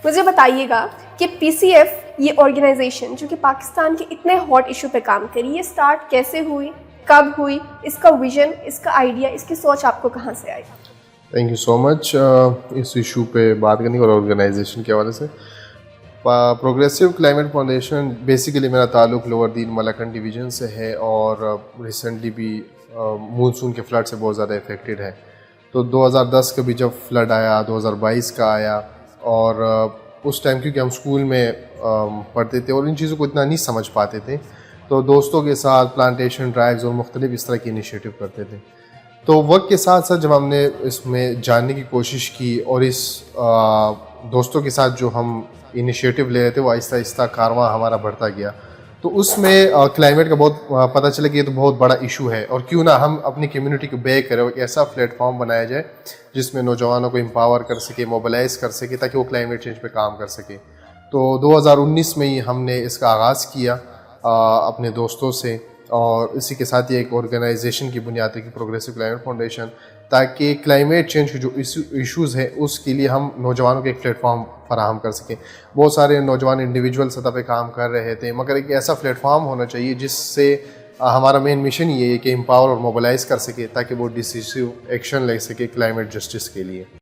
مجھے بتائیے گا کہ پی سی ایف یہ آرگنائزیشن جو کہ پاکستان کے اتنے ہاٹ ایشو پہ کام کری، یہ اسٹارٹ کیسے ہوئی، کب ہوئی، اس کا ویژن، اس کا آئیڈیا، اس کی سوچ آپ کو کہاں سے آئی؟ تھینک یو سو مچ اس ایشو پہ بات کرنے اور آرگنائزیشن کے حوالے سے. پروگریسو کلائمیٹ فاؤنڈیشن بیسیکلی میرا تعلق لوور دین ملاکنڈ ڈویژن سے ہے، اور ریسنٹلی بھی مونسون کے فلڈ سے بہت زیادہ افیکٹڈ ہے. تو 2010 کا بھی جب فلڈ آیا، 2022 کا آیا، اور اس ٹائم کیونکہ ہم اسکول میں پڑھتے تھے اور ان چیزوں کو اتنا نہیں سمجھ پاتے تھے، تو دوستوں کے ساتھ پلانٹیشن ڈرائیوز اور مختلف اس طرح کی انیشیٹو کرتے تھے. تو وقت کے ساتھ ساتھ جب ہم نے اس میں جاننے کی کوشش کی اور اس دوستوں کے ساتھ جو ہم انیشیٹو لے رہے تھے وہ آہستہ آہستہ کارواں ہمارا بڑھتا گیا. تو اس میں کلائمیٹ کا بہت پتہ چلا کہ یہ تو بہت بڑا ایشو ہے، اور کیوں نہ ہم اپنی کمیونٹی کو بیک کریں، ایک ایسا پلیٹ فارم بنایا جائے جس میں نوجوانوں کو امپاور کر سکے، موبلائز کر سکے، تاکہ وہ کلائمیٹ چینج پہ کام کر سکے. تو 2019 میں ہی ہم نے اس کا آغاز کیا اپنے دوستوں سے، اور اسی کے ساتھ یہ ایک آرگنائزیشن کی بنیاد رکھی، پروگریسو کلائمیٹ فاؤنڈیشن، تاکہ کلائمیٹ چینج کے جو ایشوز ہیں اس کے لیے ہم نوجوانوں کے ایک پلیٹ فارم فراہم کر سکیں. بہت سارے نوجوان انڈیویجول سطح پہ کام کر رہے تھے، مگر ایک ایسا پلیٹ فارم ہونا چاہیے جس سے ہمارا مین مشن یہ ہے کہ امپاور اور موبلائز کر سکے، تاکہ وہ ڈیسیسو ایکشن لے سکے کلائمیٹ جسٹس کے لیے.